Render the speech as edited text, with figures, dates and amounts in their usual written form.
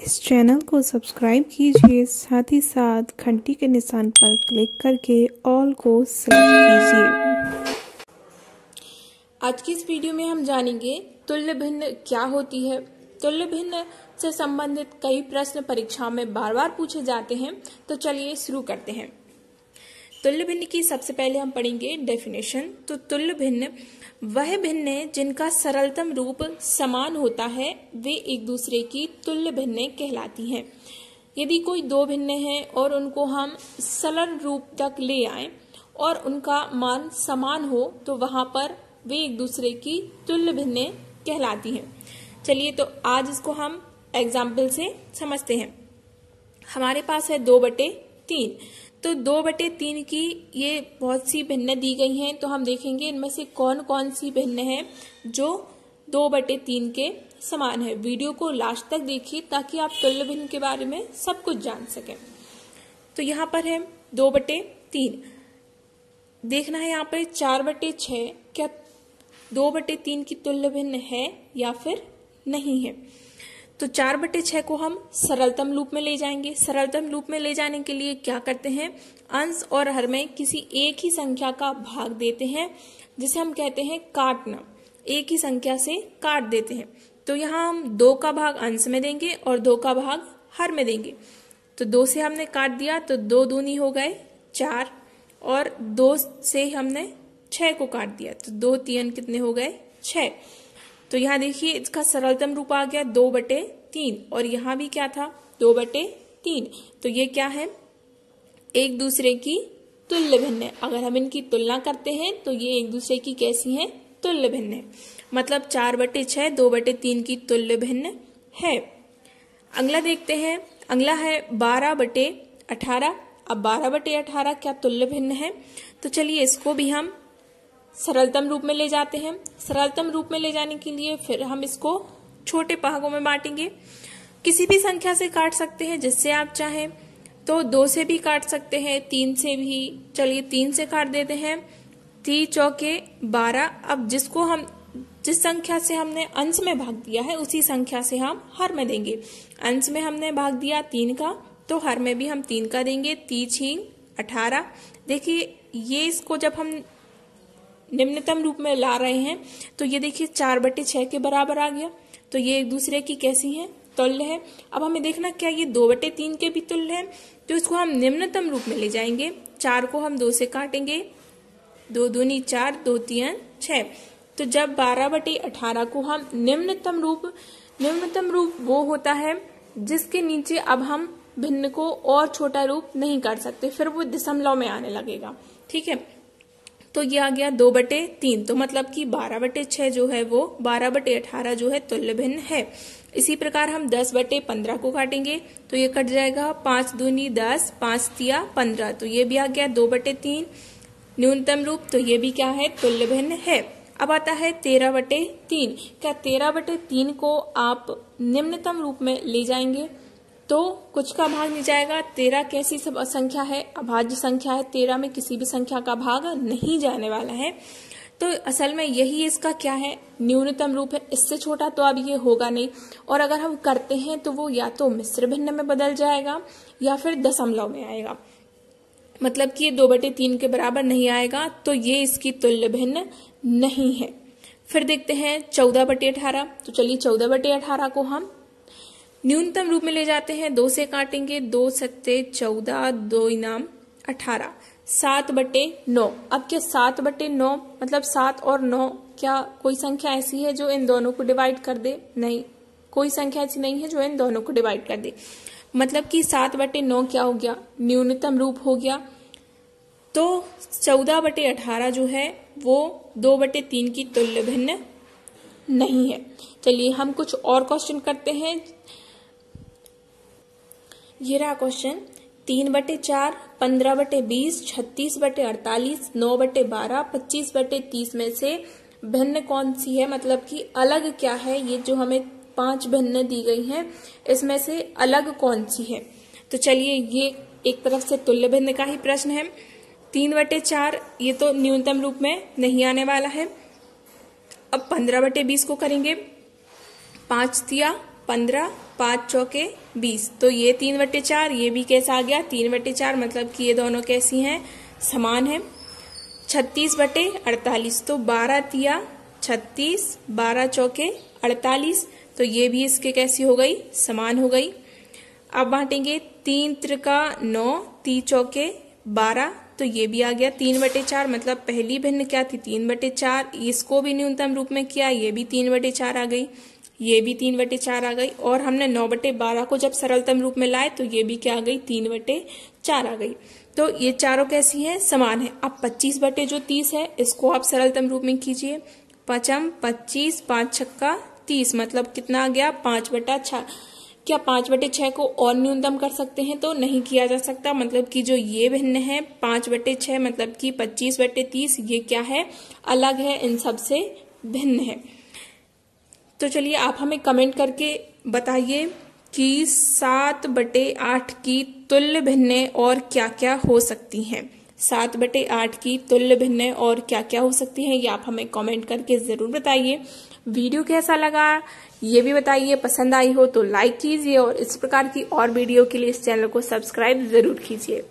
इस चैनल को सब्सक्राइब कीजिए, साथ ही साथ घंटी के निशान पर क्लिक करके ऑल को सेलेक्ट कीजिए। आज की इस वीडियो में हम जानेंगे तुल्य भिन्न क्या होती है। तुल्य भिन्न से संबंधित कई प्रश्न परीक्षाओं में बार बार पूछे जाते हैं, तो चलिए शुरू करते हैं। तुल्य भिन्न की सबसे पहले हम पढ़ेंगे डेफिनेशन। तो तुल्य भिन्न वह भिन्न है जिनका सरलतम रूप समान होता है, वे एक दूसरे की तुल्य भिन्न कहलाती हैं। यदि कोई दो भिन्न हैं और उनको हम सरल रूप तक ले आए और उनका मान समान हो, तो वहां पर वे एक दूसरे की तुल्य भिन्न कहलाती हैं। चलिए तो आज इसको हम एग्जाम्पल से समझते हैं। हमारे पास है 2/3। तो 2/3 की ये बहुत सी भिन्न दी गई हैं, तो हम देखेंगे इनमें से कौन कौन सी भिन्न है जो 2/3 के समान है। वीडियो को लास्ट तक देखिए ताकि आप तुल्य भिन्न के बारे में सब कुछ जान सकें। तो यहाँ पर है 2/3। देखना है यहाँ पर 4/6 क्या 2/3 की तुल्य भिन्न है या फिर नहीं है। तो 4/6 को हम सरलतम रूप में ले जाएंगे। सरलतम रूप में ले जाने के लिए क्या करते हैं, अंश और हर में किसी एक ही संख्या का भाग देते हैं, जिसे हम कहते हैं काटना। एक ही संख्या से काट देते हैं। तो यहाँ हम 2 का भाग अंश में देंगे और 2 का भाग हर में देंगे। तो 2 से हमने काट दिया तो 2 दूनी हो गए 4, और 2 से हमने 6 को काट दिया तो 2 3 कितने हो गए 6। तो यहाँ देखिए इसका सरलतम रूप आ गया 2/3, और यहाँ भी क्या था 2/3। तो ये क्या है, एक दूसरे की तुल्य भिन्न है। अगर हम इनकी तुलना करते हैं तो ये एक दूसरे की कैसी हैं, तुल्य भिन्न है। मतलब 4/6 2/3 की तुल्य भिन्न है। अगला देखते हैं, अगला है 12/18। अब 12/18 क्या तुल्य भिन्न है। तो चलिए इसको भी हम सरलतम रूप में ले जाते हैं। सरलतम रूप में ले जाने के लिए फिर हम इसको छोटे भागों में बांटेंगे। किसी भी संख्या से काट सकते हैं जिससे आप चाहें, तो 2 से भी काट सकते हैं, 3 से भी। चलिए 3 से काट देते हैं, 3 चौके 12। अब जिसको हम जिस संख्या से हमने अंश में भाग दिया है उसी संख्या से हम हर में देंगे। अंश में हमने भाग दिया 3 का, तो हर में भी हम 3 का देंगे। 3 18। देखिए ये इसको जब हम निम्नतम रूप में ला रहे हैं तो ये देखिए 4/6 के बराबर आ गया। तो ये एक दूसरे की कैसी है, तुल्य है। अब हमें देखना क्या ये 2/3 के भी तुल्य है, तो इसको हम निम्नतम रूप में ले जाएंगे। 4 को हम 2 से काटेंगे, 2 दूनी 4 2 3 6। तो जब 12/18 को हम निम्नतम रूप वो होता है जिसके नीचे अब हम भिन्न को और छोटा रूप नहीं कर सकते, फिर वो दशमलव में आने लगेगा। ठीक है, तो ये आ गया 2/3। तो मतलब कि 12/6 जो है वो 12/18 जो है तुल्य भिन्न है। इसी प्रकार हम 10/15 को काटेंगे तो ये कट जाएगा, 5 दूनी 10 5 तिया 15। तो ये भी आ गया 2/3 न्यूनतम रूप। तो ये भी क्या है, तुल्य भिन्न है। अब आता है 13/3। क्या 13/3 को आप निम्नतम रूप में ले जाएंगे तो कुछ का भाग नहीं जाएगा। 13 कैसी संख्या है, अभाज्य संख्या है। 13 में किसी भी संख्या का भाग नहीं जाने वाला है। तो असल में यही इसका क्या है, न्यूनतम रूप है। इससे छोटा तो अब ये होगा नहीं, और अगर हम करते हैं तो वो या तो मिश्र भिन्न में बदल जाएगा या फिर दशमलव में आएगा। मतलब कि ये 2/3 के बराबर नहीं आएगा, तो ये इसकी तुल्य भिन्न नहीं है। फिर देखते हैं 14/18। तो चलिए 14/18 को हम न्यूनतम रूप में ले जाते हैं। 2 से काटेंगे, 2 सत्ते 14 2 इनाम 18। 7/9। अब क्या 7/9 मतलब 7 और 9 क्या कोई संख्या ऐसी है जो इन दोनों को डिवाइड कर दे, नहीं, कोई संख्या ऐसी नहीं है जो इन दोनों को डिवाइड कर दे। मतलब कि 7/9 क्या हो गया, न्यूनतम रूप हो गया। तो 14/18 जो है वो 2/3 की तुल्य भिन्न नहीं है। चलिए हम कुछ और क्वेश्चन करते हैं। ये रहा क्वेश्चन, 3/4 15/20 36/48 9/12 25/30 में से भिन्न कौन सी है। मतलब कि अलग क्या है, ये जो हमें 5 भिन्न दी गई हैं इसमें से अलग कौन सी है। तो चलिए ये एक तरफ से तुल्य भिन्न का ही प्रश्न है। 3/4 ये तो न्यूनतम रूप में नहीं आने वाला है। अब 15/20 को करेंगे, 5 तिया 15, 5 चौके 20। तो ये 3/4, ये भी कैसा आ गया 3/4, मतलब कि ये दोनों कैसी हैं, समान है। 36/48, तो 12 तिया 36, 12 चौके 48, तो ये भी इसके कैसी हो गई, समान हो गई। अब बांटेंगे 3 त्रिका 9, 3 चौके 12, तो ये भी आ गया 3/4, मतलब पहली भिन्न क्या थी 3/4, इसको भी न्यूनतम रूप में किया, ये भी 3/4 आ गई, ये भी 3/4 आ गई, और हमने 9/12 को जब सरलतम रूप में लाए तो ये भी क्या आ गई 3/4 आ गई। तो ये चारों कैसी हैं, समान है। अब 25/30 है, इसको आप सरलतम रूप में कीजिए। 5 25, 5 छक्का 30, मतलब कितना आ गया 5/6। क्या 5/6 को और न्यूनतम कर सकते हैं, तो नहीं किया जा सकता, मतलब कि जो ये भिन्न है 5/6, मतलब कि 25/30, ये क्या है, अलग है, इन सब से भिन्न है। तो चलिए आप हमें कमेंट करके बताइए कि 7/8 की तुल्य भिन्नें और क्या क्या हो सकती हैं। 7/8 की तुल्य भिन्नें और क्या क्या हो सकती हैं, ये आप हमें कमेंट करके जरूर बताइए। वीडियो कैसा लगा ये भी बताइए, पसंद आई हो तो लाइक कीजिए, और इस प्रकार की और वीडियो के लिए इस चैनल को सब्सक्राइब जरूर कीजिए।